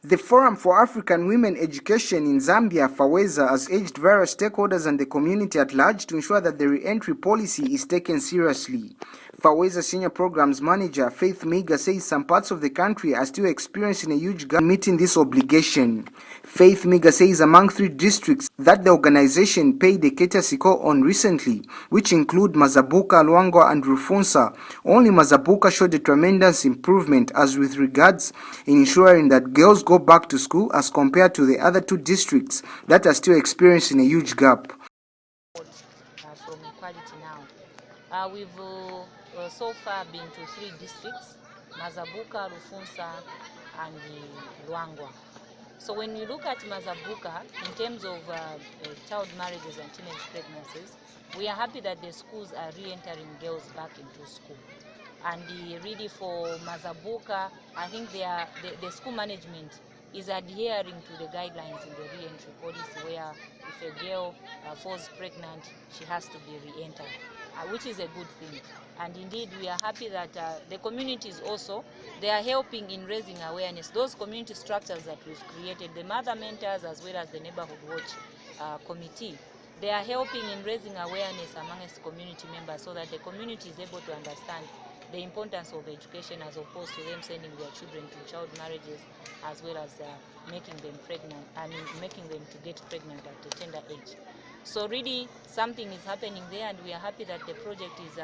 The Forum for African Women Education in Zambia-FAWEZA has urged various stakeholders and the community at large to ensure that the re-entry policy is taken seriously. FAWEZA Senior Programs Manager Faith Miga says some parts of the country are still experiencing a huge gap in meeting this obligation. Faith Miga says among 3 districts that the organization paid a courtesy call on recently, which include Mazabuka, Luangwa and Rufunsa, only Mazabuka showed a tremendous improvement as with regards in ensuring that girls go back to school as compared to the other 2 districts that are still experiencing a huge gap. From equality now. We've so far been to 3 districts, Mazabuka, Rufunsa and Luangwa. So when you look at Mazabuka, in terms of child marriages and teenage pregnancies, we are happy that the schools are re-entering girls back into school. And really for Mazabuka, I think the school management is adhering to the guidelines in the re-entry policy, where if a girl falls pregnant, she has to be re-entered, which is a good thing. And indeed, we are happy that the communities also, they are helping in raising awareness. Those community structures that we've created, the mother mentors as well as the neighborhood watch committee, they are helping in raising awareness amongst community members so that the community is able to understand the importance of education as opposed to them sending their children to child marriages as well as making them pregnant, making them to get pregnant at a tender age. So really something is happening there, and we are happy that the project is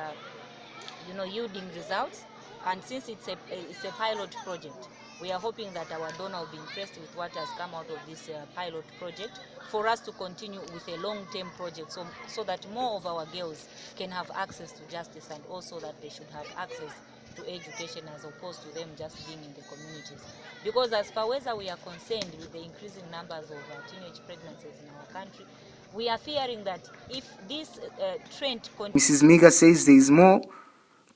yielding results. And since it's a pilot project, we are hoping that our donor will be impressed with what has come out of this pilot project for us to continue with a long-term project so that more of our girls can have access to justice, and also that they should have access to education as opposed to them just being in the communities. Because as FAWEZA, we are concerned with the increasing numbers of teenage pregnancies in our country. We are fearing that if this trend continues... Mrs. Miga says there is more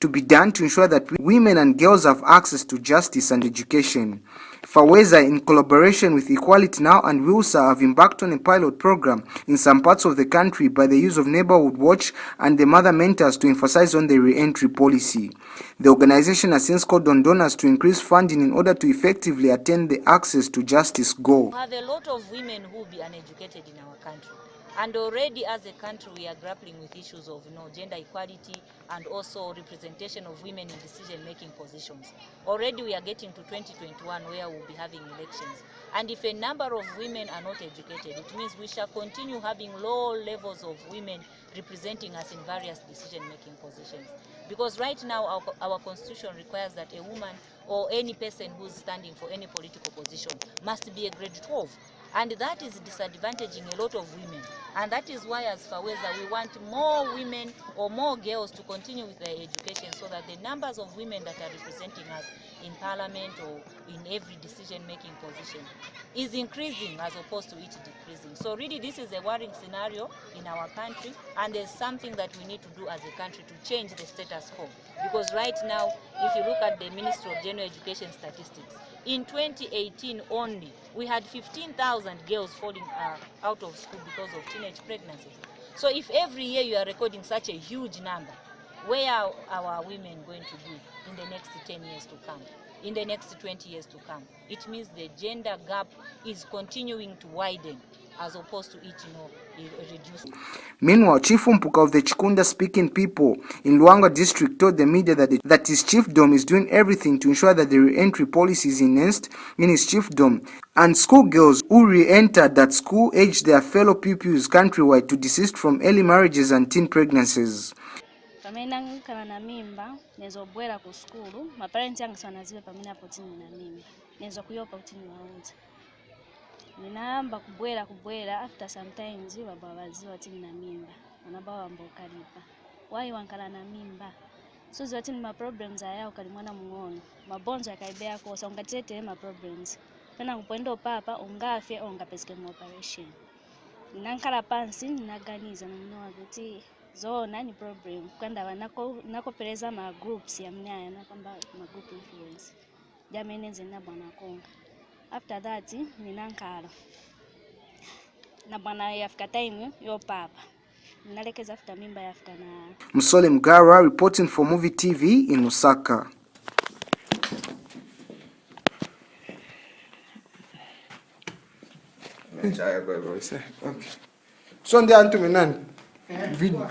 to be done to ensure that women and girls have access to justice and education. FAWEZA, in collaboration with Equality Now and WILSA, have embarked on a pilot program in some parts of the country by the use of Neighborhood Watch and the Mother Mentors to emphasize on the re-entry policy. The organization has since called on donors to increase funding in order to effectively attain the access to justice goal. We have a lot of women who will be uneducated in our country. And already as a country, we are grappling with issues of gender equality and also representation of women in decision-making positions. Already we are getting to 2021 where we'll be having elections. And if a number of women are not educated, it means we shall continue having low levels of women representing us in various decision-making positions. Because right now our constitution requires that a woman or any person who's standing for any political position must be a grade 12. And that is disadvantaging a lot of women. And that is why as FAWEZA, we want more women or more girls to continue with their education so that the numbers of women that are representing us in parliament or in every decision-making position is increasing as opposed to it decreasing. So really this is a worrying scenario in our country, and there's something that we need to do as a country to change the status quo. Because right now, if you look at the Ministry of General Education statistics, in 2018 only, we had 15,000 girls falling out of school because of teenage pregnancies. So if every year you are recording such a huge number, where are our women going to be in the next 10 years to come, in the next 20 years to come? It means the gender gap is continuing to widen as opposed to it reducing. Meanwhile, Chief Mpuka of the Chikunda-speaking people in Luangwa District told the media that his chiefdom is doing everything to ensure that the re-entry policy is enhanced in his chiefdom, and schoolgirls who re-entered that school urge their fellow pupils countrywide to desist from early marriages and teen pregnancies. Pamena kana na mimba nezo bwera ku skulu maparenti yangu sana ziwe pamena potini na mimba nezo kuyopa utini waunza ninaamba kubwera after sometimes baba baziwa tini na mimba anabawa mbokalipa wai wankala na mimba so ziwatini ma problems ayao kali mwana muono mabonzo yakaibea ko so ngatete ma problems tena kupendo papa ungafe ongapesike mu operation ninankala pansi ninaganiza ninoa kuti zona ni problem kwenda nakopeleza ma groups ya mnyaya na kwamba ma group influence jameneze na bwana konga. After that ninankala na bwana yafika time yo papa ninalekeza after mimba yafika na Msole Mgara reporting for Movie TV in Osaka. Okay. So ndi antu menani? Video.